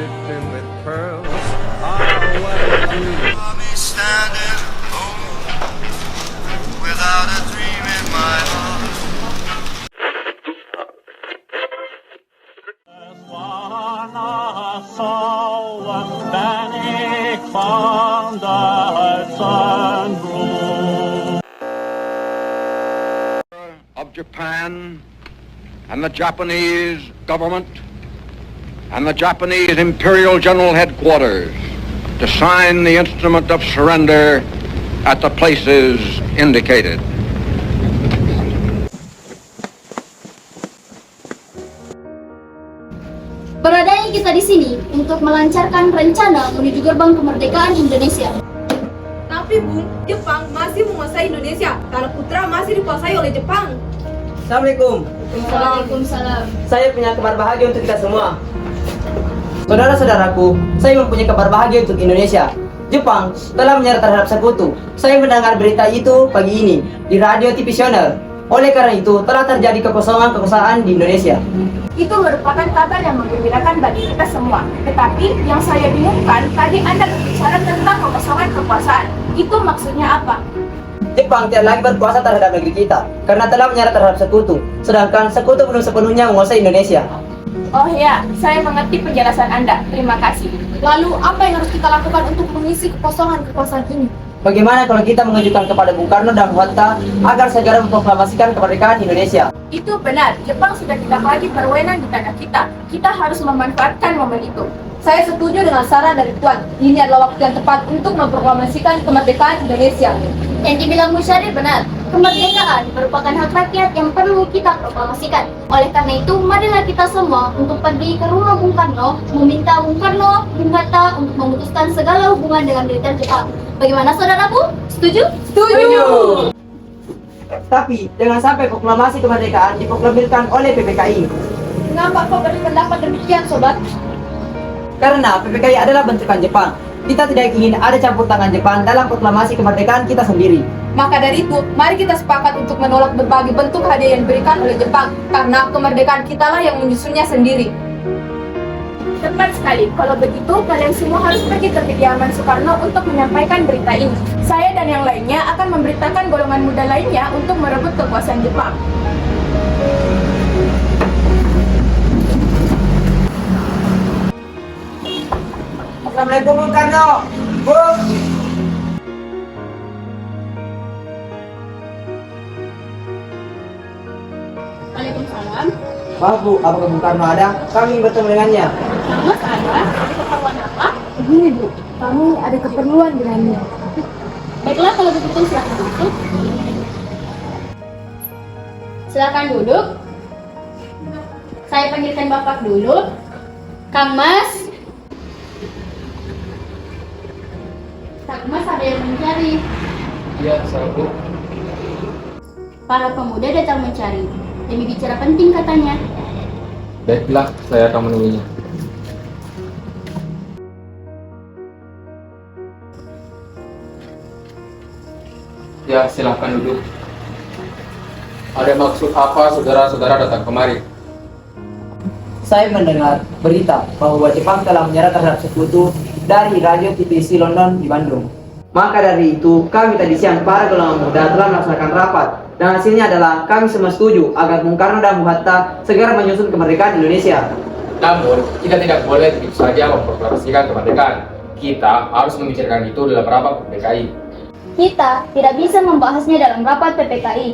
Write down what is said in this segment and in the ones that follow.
dripping with pearls. Ah, what a dream. Me standing alone without a dream in my heart. Of Japan and the Japanese government and the Japanese Imperial General Headquarters to sign the instrument of surrender at the places indicated. Beradanya kita di sini untuk melancarkan rencana menuju gerbang kemerdekaan Indonesia. Tapi Bung, Jepang masih menguasai Indonesia. Tanah Putra masih dikuasai oleh Jepang. Assalamualaikum. Waalaikumsalam. Saya punya kabar bahagia untuk kita semua. Saudara-saudaraku, saya mempunyai kabar bahagia untuk Indonesia. Jepang telah menyerah terhadap sekutu. Saya mendengar berita itu pagi ini di radio TV Nasional. Oleh karena itu, telah terjadi kekosongan di Indonesia. Itu merupakan kabar yang menggembirakan bagi kita semua. Tetapi yang saya bingungkan, tadi Anda berbicara tentang kekosongan kekuasaan. Itu maksudnya apa? Jepang tidak lagi berkuasa terhadap negeri kita karena telah menyerah terhadap sekutu. Sedangkan sekutu belum sepenuhnya menguasai Indonesia. Oh ya, saya mengerti penjelasan Anda. Terima kasih. Lalu, apa yang harus kita lakukan untuk mengisi kekosongan kekuasaan ini? Bagaimana kalau kita mengajukan kepada Bung Karno dan Bung Hatta agar segera memproklamasikan kemerdekaan Indonesia? Itu benar, Jepang sudah tidak lagi berwenang di tanah kita. Kita harus memanfaatkan momen itu. Saya setuju dengan saran dari Tuan. Ini adalah waktu yang tepat untuk memproklamasikan kemerdekaan Indonesia. Yang dibilang Musyari benar, kemerdekaan merupakan hak rakyat yang perlu kita proklamasikan. Oleh karena itu, marilah kita semua untuk pergi ke rumah Bung Karno, meminta Bung Karno, Bung Hatta untuk memutuskan segala hubungan dengan militer Jepang. Bagaimana saudaraku? Setuju? Setuju! Tapi jangan sampai proklamasi kemerdekaan diproklamirkan oleh PPKI. Mengapa kau berpendapat demikian, Sobat? Karena PPKI adalah bentukan Jepang. Kita tidak ingin ada campur tangan Jepang dalam proklamasi kemerdekaan kita sendiri. Maka dari itu, mari kita sepakat untuk menolak berbagai bentuk hadiah yang diberikan oleh Jepang. Karena kemerdekaan kitalah yang menyusunnya sendiri. Tepat sekali, kalau begitu kalian semua harus pergi ke kediaman Soekarno untuk menyampaikan berita ini. Saya dan yang lainnya akan memberitakan golongan muda lainnya untuk merebut kekuasaan Jepang. Assalamualaikum Bung Karno. Bung. Waalaikumsalam. Maaf Bu, apakah Bung Karno ada? Kami ingin bertemu dengannya. Mas ada keperluan apa? Begini Bu, kami ada keperluan dengannya. Baiklah kalau begitu silakan masuk. Silakan duduk. Saya panggilkan Bapak dulu. Kang Mas. Kang Mas ada yang mencari. Iya, saya Bu. Para pemuda datang mencari. Demi bicara penting katanya. Baiklah, saya akan menemuinya. Ya, silahkan duduk. Ada maksud apa saudara-saudara datang kemari? Saya mendengar berita bahwa Jepang telah menyerah terhadap sekutu dari radio TVC London di Bandung. Maka dari itu, kami tadi siang para golongan muda telah melaksanakan rapat. Dan hasilnya adalah kami semua setuju agar Bung Karno dan Bung Hatta segera menyusun kemerdekaan Indonesia. Namun, kita tidak boleh begitu saja memproklamasikan kemerdekaan. Kita harus membicarakan itu dalam rapat PPKI. Kita tidak bisa membahasnya dalam rapat PPKI.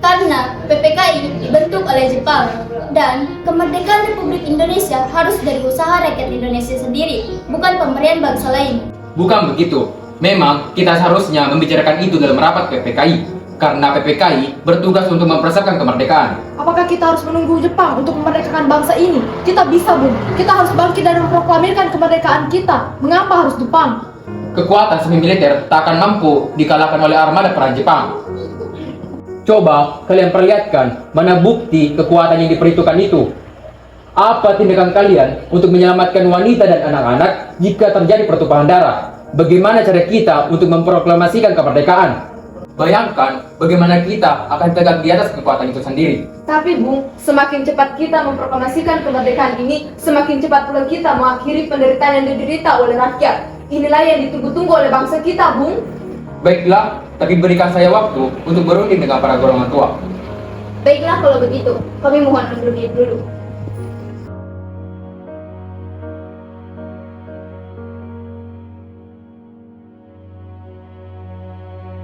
Karena PPKI dibentuk oleh Jepang. Dan kemerdekaan Republik Indonesia harus dari usaha rakyat Indonesia sendiri, bukan pemberian bangsa lain. Bukan begitu. Memang kita seharusnya membicarakan itu dalam rapat PPKI. Karena PPKI bertugas untuk mempersiapkan kemerdekaan. Apakah kita harus menunggu Jepang untuk memerdekakan bangsa ini? Kita bisa, Bung. Kita harus bangkit dan memproklamirkan kemerdekaan kita. Mengapa harus Jepang? Kekuatan semi militer tak akan mampu dikalahkan oleh armada perang Jepang. Coba kalian perlihatkan mana bukti kekuatan yang diperhitungkan itu. Apa tindakan kalian untuk menyelamatkan wanita dan anak-anak jika terjadi pertumpahan darah? Bagaimana cara kita untuk memproklamasikan kemerdekaan? Bayangkan bagaimana kita akan tegak di atas kekuatan itu sendiri. Tapi Bung, semakin cepat kita memproklamasikan kemerdekaan ini, semakin cepat pula kita mengakhiri penderitaan yang diderita oleh rakyat. Inilah yang ditunggu-tunggu oleh bangsa kita, Bung. Baiklah, tapi berikan saya waktu untuk berunding dengan para golongan tua. Baiklah kalau begitu, kami mohon undur diri dulu.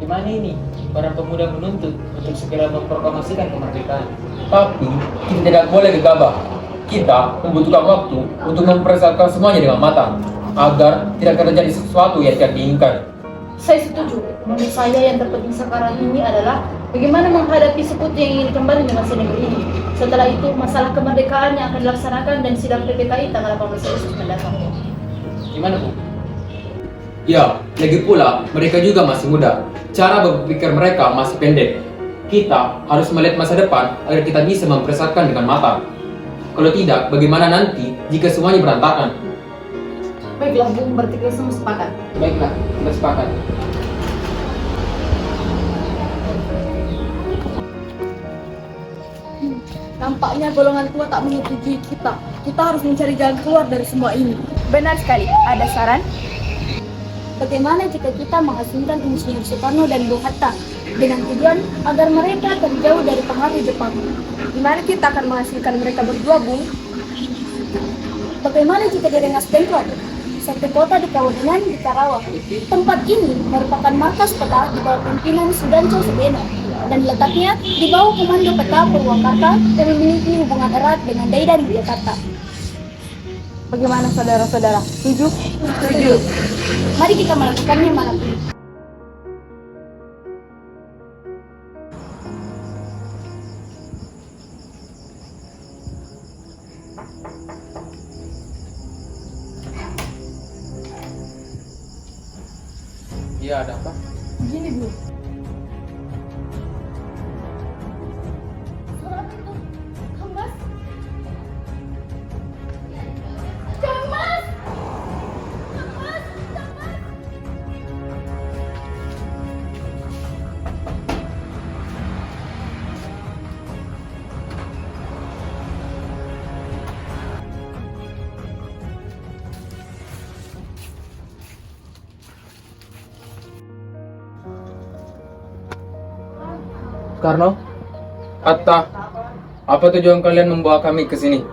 Gimana ini? Para pemuda menuntut untuk segera memproklamasikan kemerdekaan. Tapi kita tidak boleh gegabah. Kita membutuhkan waktu untuk mempersiapkan semuanya dengan matang agar tidak terjadi sesuatu yang tidak diinginkan. Saya setuju. Menurut saya yang terpenting sekarang ini adalah bagaimana menghadapi sekutu yang ingin kembali dengan negeri ini. Setelah itu, masalah kemerdekaan yang akan dilaksanakan dan sidang PPKI tanggal 18 Agustus mendatang. Gimana, Bu? Ya, lagi pula mereka juga masih muda. Cara berpikir mereka masih pendek. Kita harus melihat masa depan agar kita bisa mempersiapkan dengan matang. Kalau tidak, bagaimana nanti jika semuanya berantakan? Baiklah, Bung, berarti kita semua sepakat. Baiklah, kita sepakat. Nampaknya golongan tua tak menyetujui kita. Kita harus mencari jalan keluar dari semua ini. Benar sekali. Ada saran? Bagaimana jika kita mengasingkan Insinyur Soekarno dan Bung Hatta dengan tujuan agar mereka terjauh dari pengaruh Jepang? Gimana kita akan menghasilkan mereka berdua, Bung? Bagaimana jika di Rengas Dengklok, satu kota di Kabupaten di Karawang? Tempat ini merupakan markas peta di bawah pimpinan Sudanco Subeno dan letaknya di bawah komando peta Purwakarta dan memiliki hubungan erat dengan Daidan Yogyakarta. Bagaimana saudara-saudara? Setuju? Setuju. Mari kita melakukannya malam ini. Iya, ada apa? Begini, Bu. Karno, Hatta, apa tujuan kalian membawa kami ke sini?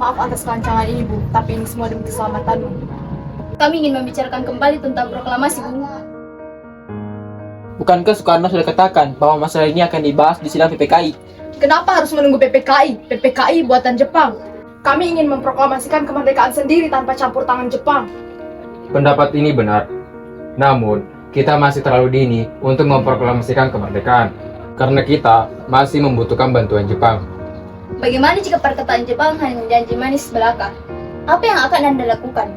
Maaf atas kerancangan ini, Bu, tapi ini semua demi keselamatanmu. Kami ingin membicarakan kembali tentang proklamasi, Bung. Bukankah Soekarno sudah katakan bahwa masalah ini akan dibahas di sidang PPKI? Kenapa harus menunggu PPKI? PPKI buatan Jepang. Kami ingin memproklamasikan kemerdekaan sendiri tanpa campur tangan Jepang. Pendapat ini benar. Namun, kita masih terlalu dini untuk memproklamasikan kemerdekaan. Karena kita masih membutuhkan bantuan Jepang. Bagaimana jika perkataan Jepang hanya menjanji manis belaka? Apa yang akan Anda lakukan?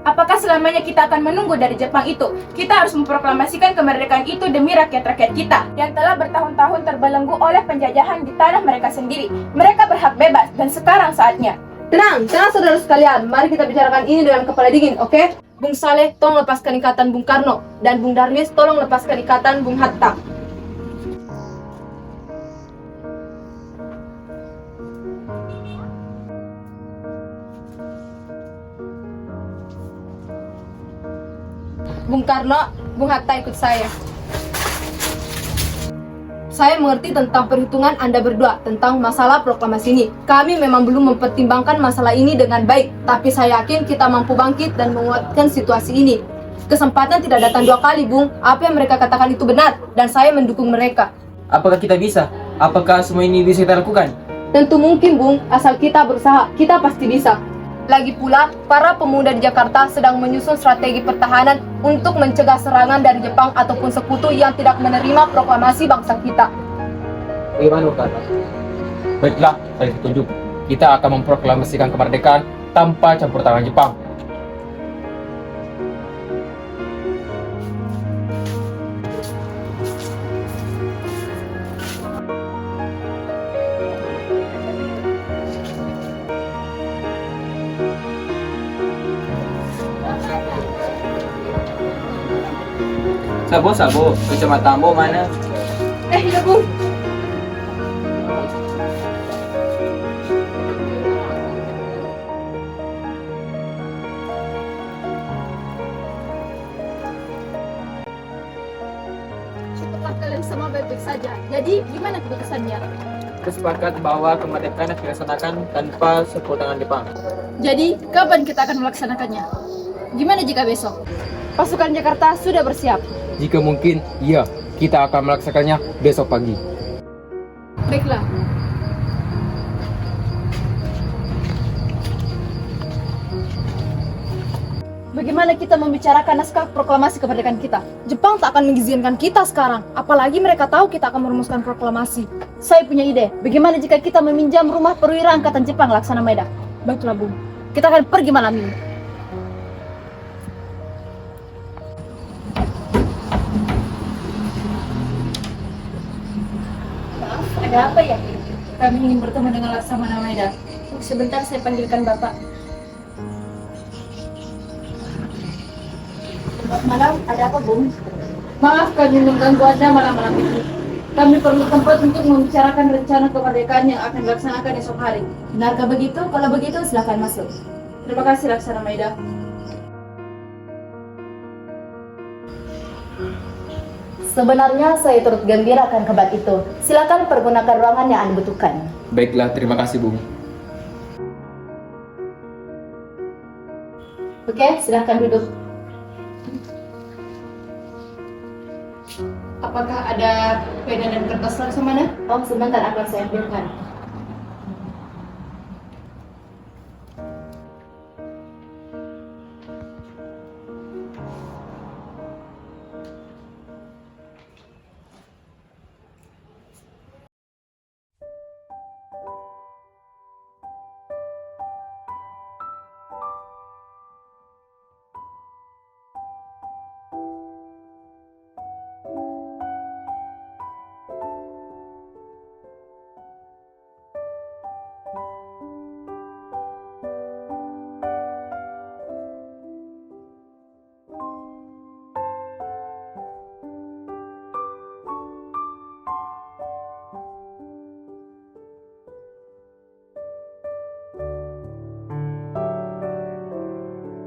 Apakah selamanya kita akan menunggu dari Jepang itu? Kita harus memproklamasikan kemerdekaan itu demi rakyat-rakyat kita yang telah bertahun-tahun terbelenggu oleh penjajahan di tanah mereka sendiri. Mereka berhak bebas dan sekarang saatnya. Tenang saudara sekalian. Mari kita bicarakan ini dengan kepala dingin, oke? Bung Saleh, tolong lepaskan ikatan Bung Karno. Dan Bung Darwis, tolong lepaskan ikatan Bung Hatta. Bung Karno, Bung Hatta ikut saya. Saya mengerti tentang perhitungan Anda berdua tentang masalah proklamasi ini. Kami memang belum mempertimbangkan masalah ini dengan baik, tapi saya yakin kita mampu bangkit dan menguatkan situasi ini. Kesempatan tidak datang dua kali, Bung. Apa yang mereka katakan itu benar, dan saya mendukung mereka. Apakah kita bisa? Apakah semua ini bisa kita lakukan? Tentu mungkin, Bung. Asal kita berusaha, kita pasti bisa. Lagi pula, para pemuda di Jakarta sedang menyusun strategi pertahanan untuk mencegah serangan dari Jepang ataupun sekutu yang tidak menerima proklamasi bangsa kita. Bagaimana, Karno? Baiklah, saya setuju. Kita akan memproklamasikan kemerdekaan tanpa campur tangan Jepang. Sabo, kacamatamu mana? Iya Bung. Syukurlah kalian semua baik-baik saja. Jadi gimana keputusannya? Sepakat bahwa kemerdekaan akan dilaksanakan tanpa campur tangan Jepang. Jadi kapan kita akan melaksanakannya? Gimana jika besok? Pasukan Jakarta sudah bersiap. Jika mungkin, iya, kita akan melaksanakannya besok pagi. Baiklah. Bagaimana kita membicarakan naskah proklamasi kemerdekaan kita? Jepang tak akan mengizinkan kita sekarang, apalagi mereka tahu kita akan merumuskan proklamasi. Saya punya ide, bagaimana jika kita meminjam rumah perwira angkatan Jepang Laksana Maeda? Baiklah Bung, kita akan pergi malam ini. Maaf, ada apa ya? Kami ingin bertemu dengan Laksana Maeda. Sebentar saya panggilkan Bapak. Malam, ada apa Bung? Maaf kami mengganggu Anda malam-malam ini. Kami perlu tempat untuk membicarakan rencana kemerdekaan yang akan dilaksanakan esok hari. Benarkah begitu? Kalau begitu silakan masuk. Terima kasih Laksana Maeda. Sebenarnya saya turut gembira akan kabar itu. Silakan pergunakan ruangan yang Anda butuhkan. Baiklah, terima kasih, Bung. Oke, silakan duduk. Apakah ada pena dan kertas Laksamana? Oh, sebentar akan saya ambilkan.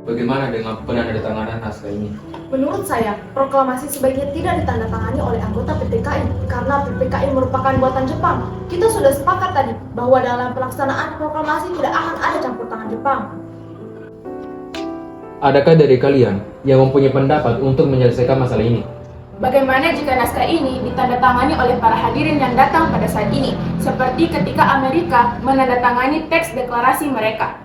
Bagaimana dengan penandatanganan naskah ini? Menurut saya, proklamasi sebaiknya tidak ditandatangani oleh anggota PPKI karena PPKI merupakan buatan Jepang. Kita sudah sepakat tadi bahwa dalam pelaksanaan proklamasi tidak akan ada campur tangan Jepang. Adakah dari kalian yang mempunyai pendapat untuk menyelesaikan masalah ini? Bagaimana jika naskah ini ditandatangani oleh para hadirin yang datang pada saat ini, seperti ketika Amerika menandatangani teks deklarasi mereka?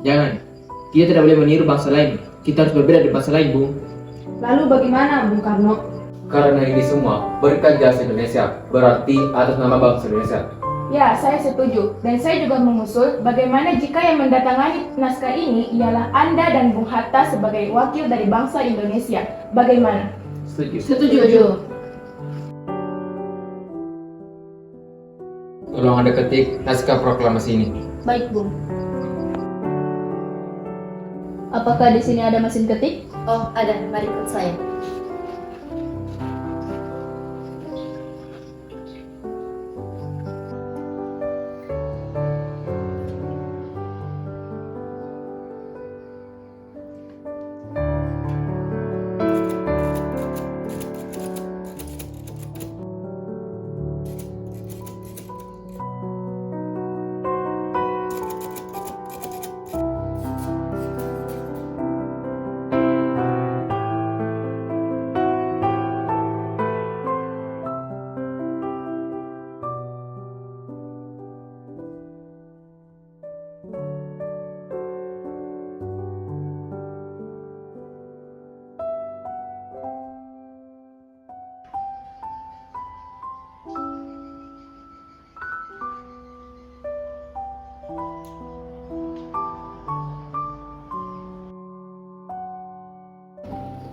Jangan. Kita tidak boleh meniru bangsa lain. Kita harus berbeda dari bangsa lain, Bung. Lalu bagaimana, Bung Karno? Karena ini semua berkat jasa Indonesia, berarti atas nama bangsa Indonesia. Ya, saya setuju. Dan saya juga mengusul bagaimana jika yang mendatangani naskah ini ialah Anda dan Bung Hatta sebagai wakil dari bangsa Indonesia. Bagaimana? Setuju. Tolong Anda ketik naskah proklamasi ini. Baik, Bung. Apakah di sini ada mesin ketik? Oh, ada. Mari ikut saya.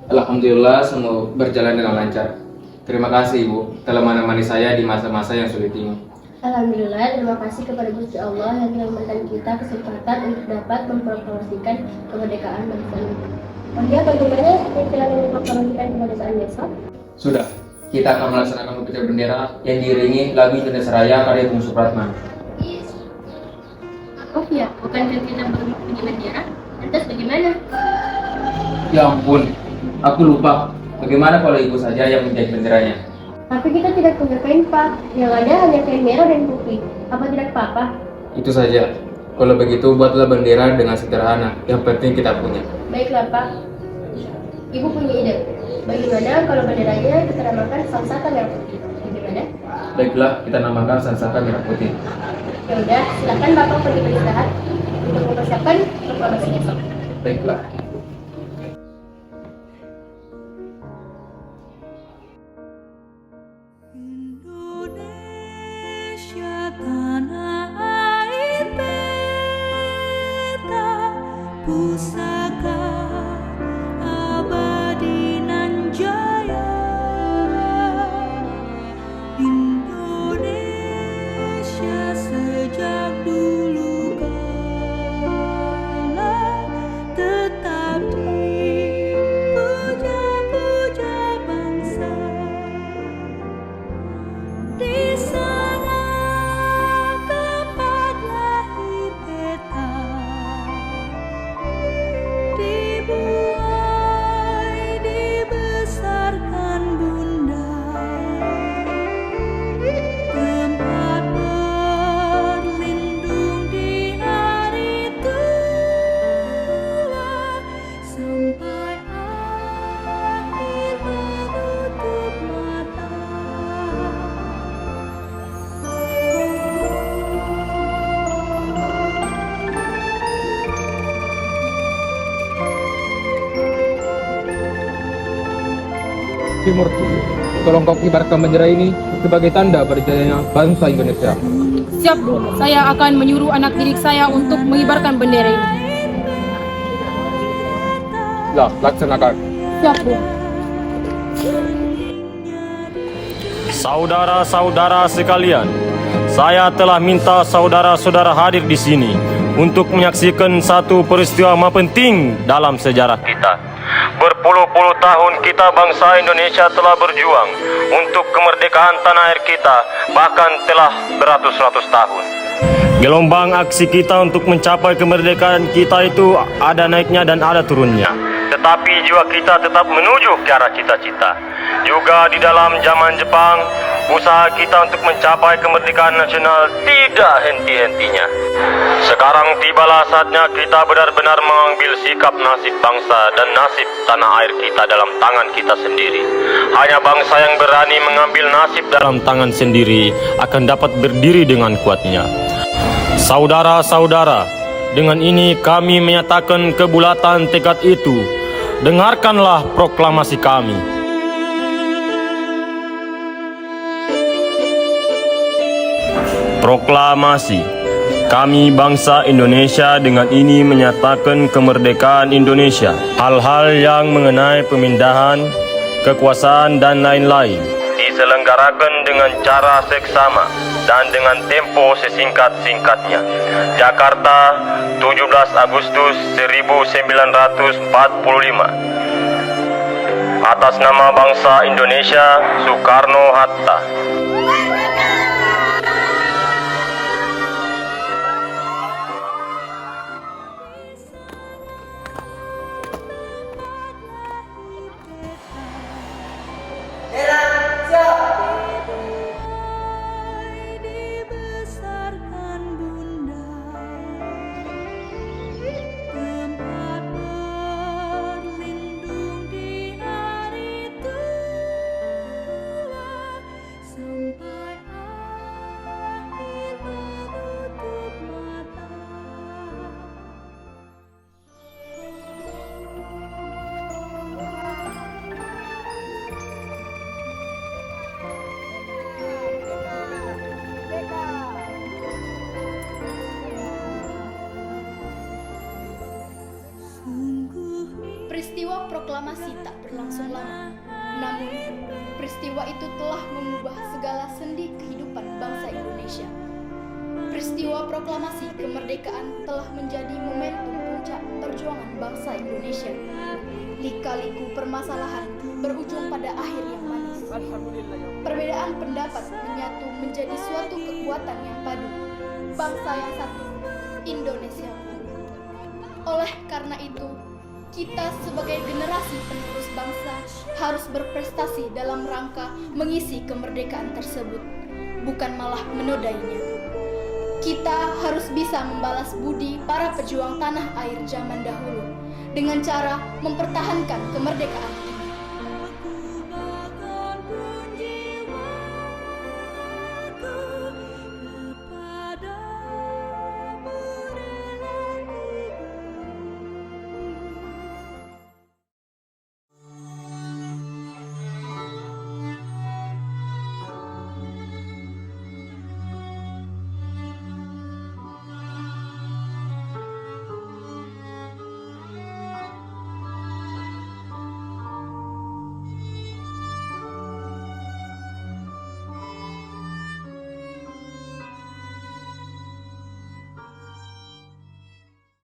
Alhamdulillah, semua berjalan dengan lancar. Terima kasih Ibu telah menemani saya di masa-masa yang sulit ini. Alhamdulillah, terima kasih kepada Gusti Allah yang telah memberikan kita kesempatan untuk dapat mempromosikan kemerdekaan bangsa ini. Maria, bagaimana penjelasan kemerdekaan kemerdekaan besok? Sudah, kita akan melaksanakan upacara bendera yang diiringi lagu Indonesia Raya karya Bung Supratman. Oh iya, bukankah kita baru punya bendera? Lantas bagaimana? Ya ampun, aku lupa. Bagaimana kalau ibu saja yang menjahit benderanya? Tapi kita tidak punya kain, Pak. Yang ada hanya kain merah dan putih. Apa tidak apa-apa? Itu saja. Kalau begitu, buatlah bendera dengan sederhana. Yang penting kita punya. Baiklah, Pak. Ibu punya ide. Bagaimana kalau benderanya kita namakan Sangsaka Merah Putih? Bagaimana? Baiklah, kita namakan Sangsaka Merah Putih. Ya udah, silakan Bapak pergi beristirahat untuk mempersiapkan proklamasi besok. Baiklah. Indonesia tanah air beta, pusaka abadi nan jaya. Indonesia sejak dulu kala tetap dipuja-puja bangsa. Di sana tempat lahir beta, dibuai dibesarkan bunda, tempat berlindung di hari tua, sampai akhir menutup mata. Timur, tolong kau kibarkan bendera ini sebagai tanda berdayanya bangsa Indonesia. Siap, Bu. Saya akan menyuruh anak didik saya untuk mengibarkan bendera ini. Lah, laksanakan. Siap, Bu. Saudara-saudara sekalian, saya telah minta saudara-saudara hadir di sini untuk menyaksikan satu peristiwa penting dalam sejarah kita. Berpuluh-puluh tahun kita bangsa Indonesia telah berjuang untuk kemerdekaan tanah air kita, bahkan telah beratus-ratus tahun. Gelombang aksi kita untuk mencapai kemerdekaan kita itu ada naiknya dan ada turunnya. Tetapi jiwa kita tetap menuju ke arah cita-cita. Juga di dalam zaman Jepang, usaha kita untuk mencapai kemerdekaan nasional tidak henti-hentinya. Sekarang tibalah saatnya kita benar-benar mengambil sikap nasib bangsa dan nasib tanah air kita dalam tangan kita sendiri. Hanya bangsa yang berani mengambil nasib dalam tangan sendiri akan dapat berdiri dengan kuatnya. Saudara-saudara, dengan ini kami menyatakan kebulatan tekad itu. Dengarkanlah proklamasi kami. Proklamasi. Kami bangsa Indonesia dengan ini menyatakan kemerdekaan Indonesia. Hal-hal yang mengenai pemindahan, kekuasaan dan lain-lain diselenggarakan dengan cara seksama dan dengan tempo sesingkat-singkatnya. Jakarta, 17 Agustus 1945. Atas nama bangsa Indonesia, Soekarno-Hatta. dibesarkan bunda, tempat berlindung di hari tua, sampai akhir menutup mata. Peristiwa proklamasi tak berlangsung lama, namun peristiwa itu telah mengubah segala sendi kehidupan bangsa Indonesia. Peristiwa proklamasi kemerdekaan telah menjadi momentum puncak perjuangan bangsa Indonesia. Lika-liku permasalahan berujung pada akhir yang manis. Perbedaan pendapat menyatu menjadi suatu kekuatan yang padu. Bangsa yang satu, Indonesia. Oleh karena itu, kita sebagai generasi penerus bangsa harus berprestasi dalam rangka mengisi kemerdekaan tersebut, bukan malah menodainya. Kita harus bisa membalas budi para pejuang tanah air zaman dahulu dengan cara mempertahankan kemerdekaan